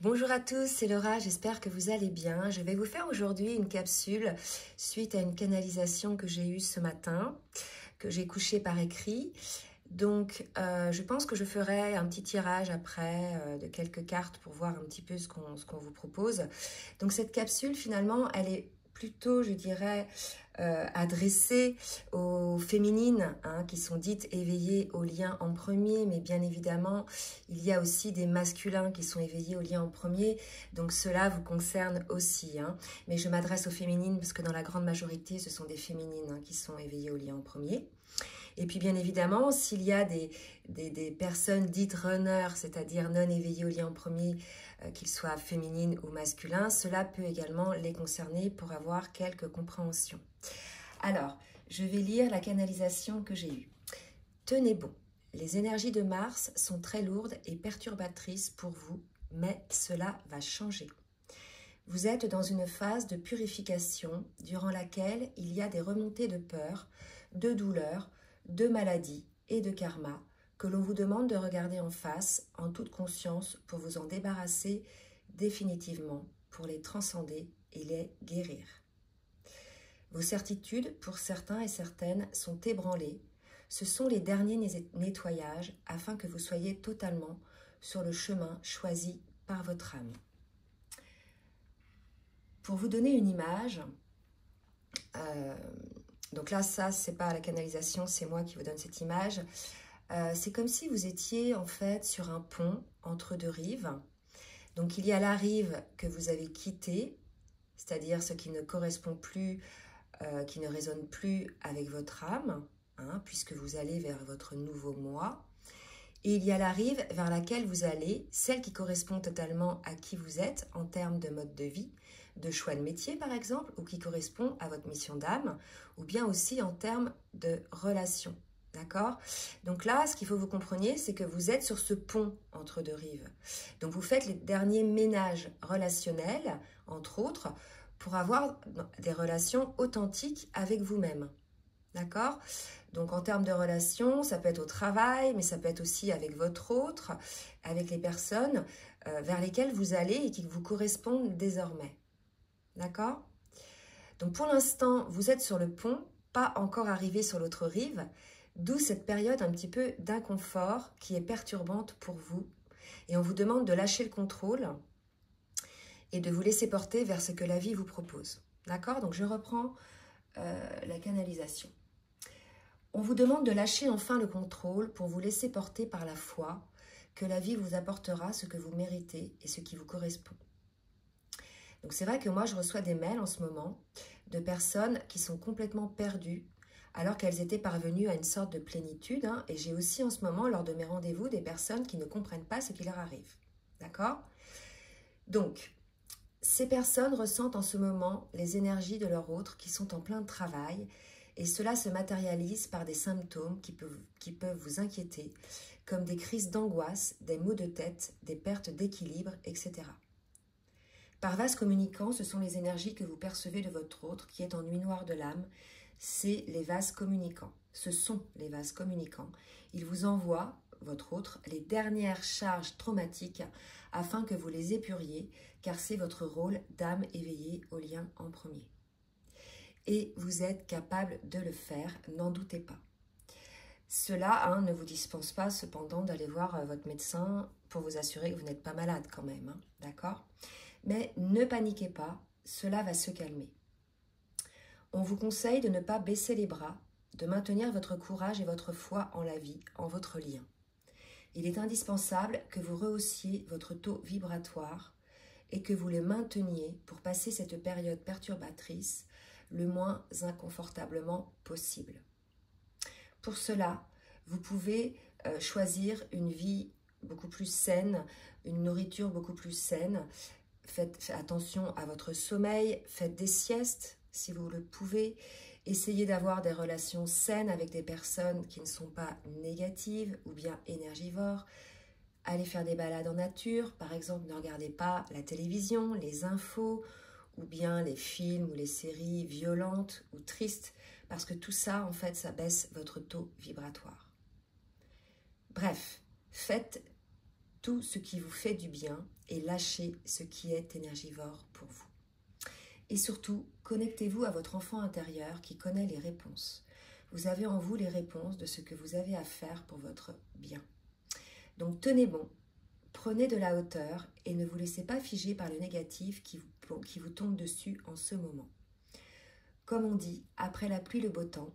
Bonjour à tous, c'est Laura, j'espère que vous allez bien. Je vais vous faire aujourd'hui une capsule suite à une canalisation que j'ai eue ce matin, que j'ai couchée par écrit. Donc, je pense que je ferai un petit tirage après de quelques cartes pour voir un petit peu ce qu'on vous propose. Donc, cette capsule, finalement, elle est plutôt, je dirais, adressée aux féminines qui sont dites éveillées au lien en premier, mais bien évidemment, il y a aussi des masculins qui sont éveillés au lien en premier, donc cela vous concerne aussi. Mais je m'adresse aux féminines parce que dans la grande majorité, ce sont des féminines qui sont éveillées au lien en premier. Et puis bien évidemment, s'il y a des personnes dites runners, c'est-à-dire non éveillées au lien en premier, qu'ils soient féminines ou masculins, cela peut également les concerner pour avoir quelques compréhensions. Alors, je vais lire la canalisation que j'ai eue. Tenez bon, les énergies de Mars sont très lourdes et perturbatrices pour vous, mais cela va changer. Vous êtes dans une phase de purification durant laquelle il y a des remontées de peur, de douleur, de maladie et de karma que l'on vous demande de regarder en face en toute conscience pour vous en débarrasser définitivement, pour les transcender et les guérir. Vos certitudes, pour certains et certaines, sont ébranlées. Ce sont les derniers nettoyages afin que vous soyez totalement sur le chemin choisi par votre âme. Pour vous donner une image, donc là, ça, c'est pas la canalisation, c'est moi qui vous donne cette image. C'est comme si vous étiez en fait sur un pont entre deux rives. Donc il y a la rive que vous avez quittée, c'est-à-dire ce qui ne correspond plus, qui ne résonne plus avec votre âme, puisque vous allez vers votre nouveau moi. Et il y a la rive vers laquelle vous allez, celle qui correspond totalement à qui vous êtes en termes de mode de vie, de choix de métier par exemple, ou qui correspond à votre mission d'âme, ou bien aussi en termes de relations. D'accord? Donc là, ce qu'il faut que vous compreniez, c'est que vous êtes sur ce pont entre deux rives. Donc vous faites les derniers ménages relationnels, entre autres, pour avoir des relations authentiques avec vous-même. D'accord? Donc en termes de relations, ça peut être au travail, mais ça peut être aussi avec votre autre, avec les personnes vers lesquelles vous allez et qui vous correspondent désormais. D'accord? Donc pour l'instant, vous êtes sur le pont, pas encore arrivé sur l'autre rive, d'où cette période un petit peu d'inconfort qui est perturbante pour vous. Et on vous demande de lâcher le contrôle et de vous laisser porter vers ce que la vie vous propose. D'accord? Donc je reprends la canalisation. On vous demande de lâcher enfin le contrôle pour vous laisser porter par la foi que la vie vous apportera ce que vous méritez et ce qui vous correspond. Donc c'est vrai que moi je reçois des mails en ce moment de personnes qui sont complètement perdues alors qu'elles étaient parvenues à une sorte de plénitude. Et j'ai aussi en ce moment lors de mes rendez-vous des personnes qui ne comprennent pas ce qui leur arrive. D'accord? Donc ces personnes ressentent en ce moment les énergies de leur autre qui sont en plein travail. Et cela se matérialise par des symptômes qui peuvent vous inquiéter, comme des crises d'angoisse, des maux de tête, des pertes d'équilibre, etc. Par vase communicant, ce sont les énergies que vous percevez de votre autre qui est en nuit noire de l'âme. C'est les vases communicants. Ce sont les vases communicants. Ils vous envoient, votre autre, les dernières charges traumatiques afin que vous les épuriez, car c'est votre rôle d'âme éveillée au lien en premier. Et vous êtes capable de le faire, n'en doutez pas. Cela ne vous dispense pas cependant d'aller voir votre médecin pour vous assurer que vous n'êtes pas malade quand même, d'accord? Mais ne paniquez pas, cela va se calmer. On vous conseille de ne pas baisser les bras, de maintenir votre courage et votre foi en la vie, en votre lien. Il est indispensable que vous rehaussiez votre taux vibratoire et que vous le mainteniez pour passer cette période perturbatrice le moins inconfortablement possible. Pour cela, vous pouvez choisir une vie beaucoup plus saine, une nourriture beaucoup plus saine. Faites attention à votre sommeil, faites des siestes si vous le pouvez. Essayez d'avoir des relations saines avec des personnes qui ne sont pas négatives ou bien énergivores. Allez faire des balades en nature, par exemple, ne regardez pas la télévision, les infos, ou bien les films ou les séries violentes ou tristes, parce que tout ça, en fait, ça baisse votre taux vibratoire. Bref, faites tout ce qui vous fait du bien et lâchez ce qui est énergivore pour vous. Et surtout, connectez-vous à votre enfant intérieur qui connaît les réponses. Vous avez en vous les réponses de ce que vous avez à faire pour votre bien. Donc tenez bon, prenez de la hauteur et ne vous laissez pas figer par le négatif qui vous tombe dessus en ce moment. Comme on dit, après la pluie, le beau temps,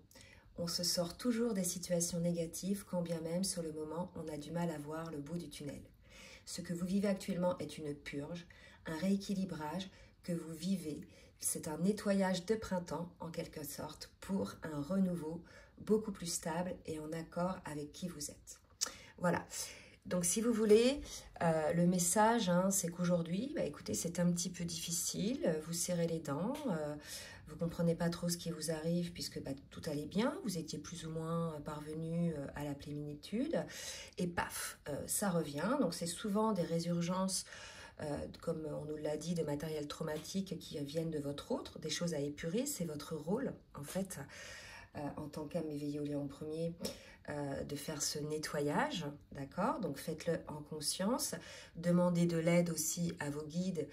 on se sort toujours des situations négatives quand bien même sur le moment on a du mal à voir le bout du tunnel. Ce que vous vivez actuellement est une purge, un rééquilibrage que vous vivez. C'est un nettoyage de printemps en quelque sorte pour un renouveau beaucoup plus stable et en accord avec qui vous êtes. Voilà. Donc si vous voulez, le message, c'est qu'aujourd'hui, écoutez, c'est un petit peu difficile, vous serrez les dents, vous ne comprenez pas trop ce qui vous arrive puisque tout allait bien, vous étiez plus ou moins parvenu à la plénitude, et paf, ça revient. Donc c'est souvent des résurgences, comme on nous l'a dit, de matériel traumatique qui viennent de votre autre, des choses à épurer, c'est votre rôle en fait, en tant qu'âme éveillée au Léon Ier, de faire ce nettoyage, d'accord? Donc faites-le en conscience, demandez de l'aide aussi à vos guides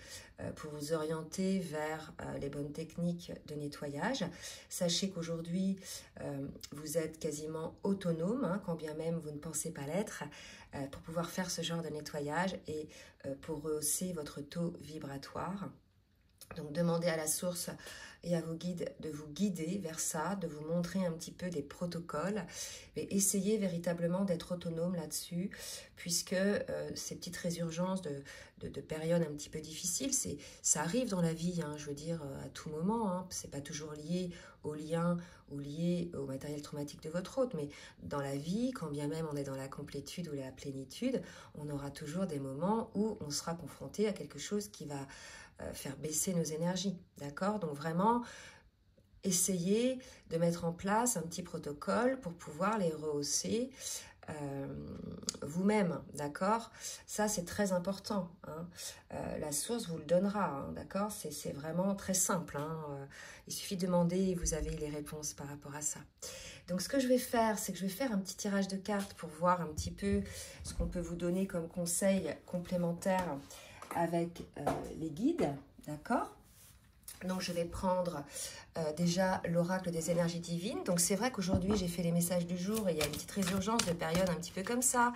pour vous orienter vers les bonnes techniques de nettoyage. Sachez qu'aujourd'hui, vous êtes quasiment autonome, quand bien même vous ne pensez pas l'être, pour pouvoir faire ce genre de nettoyage et pour rehausser votre taux vibratoire. Donc demandez à la source et à vos guides de vous guider vers ça, de vous montrer un petit peu des protocoles, et essayez véritablement d'être autonome là-dessus, puisque ces petites résurgences de périodes un petit peu difficiles, ça arrive dans la vie, je veux dire, à tout moment, c'est pas toujours lié au lien ou lié au matériel traumatique de votre hôte, mais dans la vie, quand bien même on est dans la complétude ou la plénitude, on aura toujours des moments où on sera confronté à quelque chose qui va faire baisser nos énergies, d'accord? Donc vraiment, essayez de mettre en place un petit protocole pour pouvoir les rehausser vous-même, d'accord? Ça, c'est très important, la source vous le donnera, d'accord? C'est vraiment très simple, il suffit de demander et vous avez les réponses par rapport à ça. Donc, ce que je vais faire, c'est que je vais faire un petit tirage de cartes pour voir un petit peu ce qu'on peut vous donner comme conseil complémentaire avec les guides, d'accord? Donc, je vais prendre déjà l'oracle des énergies divines. Donc, c'est vrai qu'aujourd'hui, j'ai fait les messages du jour et il y a une petite résurgence de période un petit peu comme ça.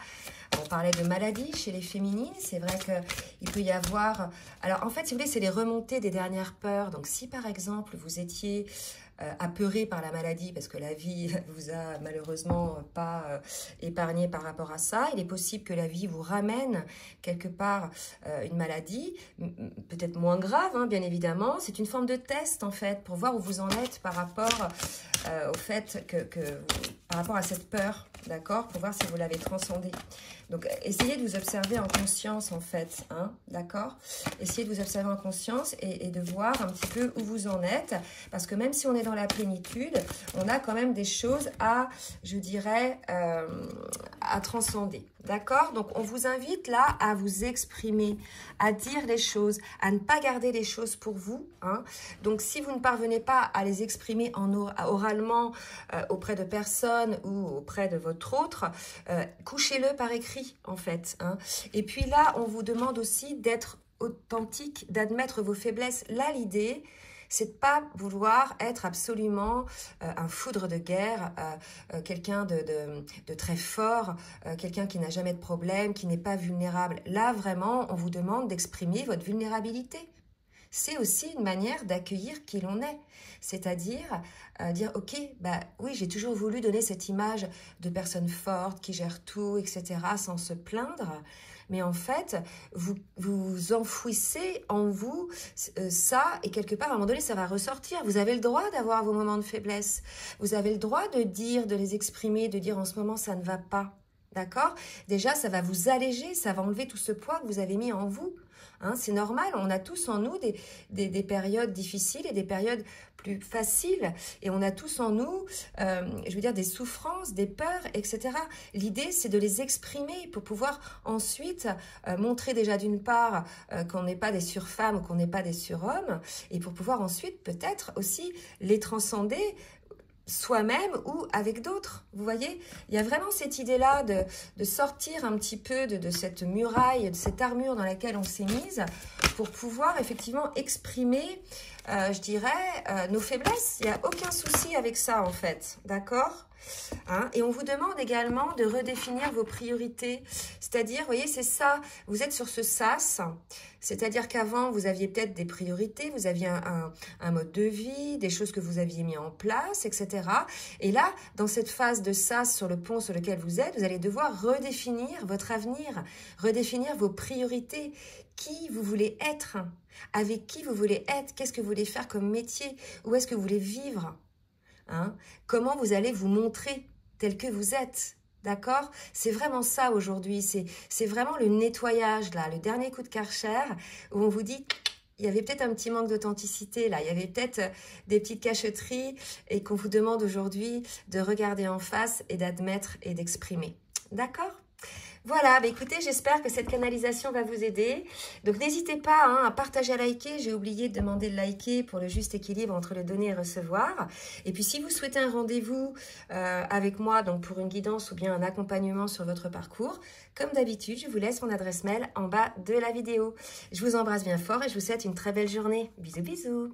On parlait de maladies chez les féminines. C'est vrai qu'il peut y avoir... Alors, en fait, si vous voulez, c'est les remontées des dernières peurs. Donc, si par exemple, vous étiez apeuré par la maladie parce que la vie vous a malheureusement pas épargné par rapport à ça, il est possible que la vie vous ramène quelque part une maladie, peut-être moins grave, bien évidemment. C'est une forme de test en fait pour voir où vous en êtes par rapport au fait par rapport à cette peur, d'accord, pour voir si vous l'avez transcendée. Donc, essayez de vous observer en conscience, en fait, d'accord? Essayez de vous observer en conscience et de voir un petit peu où vous en êtes, parce que même si on est dans la plénitude, on a quand même des choses à, je dirais, à transcender, d'accord? Donc, on vous invite là à vous exprimer, à dire les choses, à ne pas garder les choses pour vous, Donc, si vous ne parvenez pas à les exprimer oralement auprès de personnes ou auprès de votre autre, couchez-le par écrit, en fait. Et puis là, on vous demande aussi d'être authentique, d'admettre vos faiblesses. Là, l'idée, c'est de pas vouloir être absolument un foudre de guerre, quelqu'un de très fort, quelqu'un qui n'a jamais de problème, qui n'est pas vulnérable. Là, vraiment, on vous demande d'exprimer votre vulnérabilité. C'est aussi une manière d'accueillir qui l'on est. C'est-à-dire dire, ok, oui, j'ai toujours voulu donner cette image de personne forte, qui gère tout, etc., sans se plaindre. Mais en fait, vous enfouissez en vous ça, et quelque part, à un moment donné, ça va ressortir. Vous avez le droit d'avoir vos moments de faiblesse. Vous avez le droit de dire, de les exprimer, de dire en ce moment, ça ne va pas. D'accord? Déjà, ça va vous alléger, ça va enlever tout ce poids que vous avez mis en vous. C'est normal, on a tous en nous des périodes difficiles et des périodes plus faciles. Et on a tous en nous, je veux dire, des souffrances, des peurs, etc. L'idée, c'est de les exprimer pour pouvoir ensuite montrer déjà d'une part qu'on n'est pas des surfemmes ou qu'on n'est pas des surhommes. Et pour pouvoir ensuite peut-être aussi les transcender soi-même ou avec d'autres. Vous voyez, il y a vraiment cette idée-là de sortir un petit peu de cette muraille, de cette armure dans laquelle on s'est mise pour pouvoir effectivement exprimer, je dirais, nos faiblesses. Il n'y a aucun souci avec ça en fait, d'accord ? Hein, et on vous demande également de redéfinir vos priorités. C'est-à-dire, vous voyez, c'est ça, vous êtes sur ce sas, c'est-à-dire qu'avant, vous aviez peut-être des priorités, vous aviez un mode de vie, des choses que vous aviez mis en place, etc. Et là, dans cette phase de sas sur le pont sur lequel vous êtes, vous allez devoir redéfinir votre avenir, redéfinir vos priorités, qui vous voulez être, avec qui vous voulez être, qu'est-ce que vous voulez faire comme métier, où est-ce que vous voulez vivre. Hein? Comment vous allez vous montrer tel que vous êtes, d'accord? C'est vraiment ça aujourd'hui, c'est vraiment le nettoyage, là, le dernier coup de Karcher, où on vous dit, il y avait peut-être un petit manque d'authenticité, là, il y avait peut-être des petites cacheteries, et qu'on vous demande aujourd'hui de regarder en face et d'admettre et d'exprimer, d'accord? Voilà, bah écoutez, j'espère que cette canalisation va vous aider. Donc, n'hésitez pas hein, à partager, à liker. J'ai oublié de demander de liker pour le juste équilibre entre le donner et recevoir. Et puis, si vous souhaitez un rendez-vous avec moi donc pour une guidance ou bien un accompagnement sur votre parcours, comme d'habitude, je vous laisse mon adresse mail en bas de la vidéo. Je vous embrasse bien fort et je vous souhaite une très belle journée. Bisous, bisous.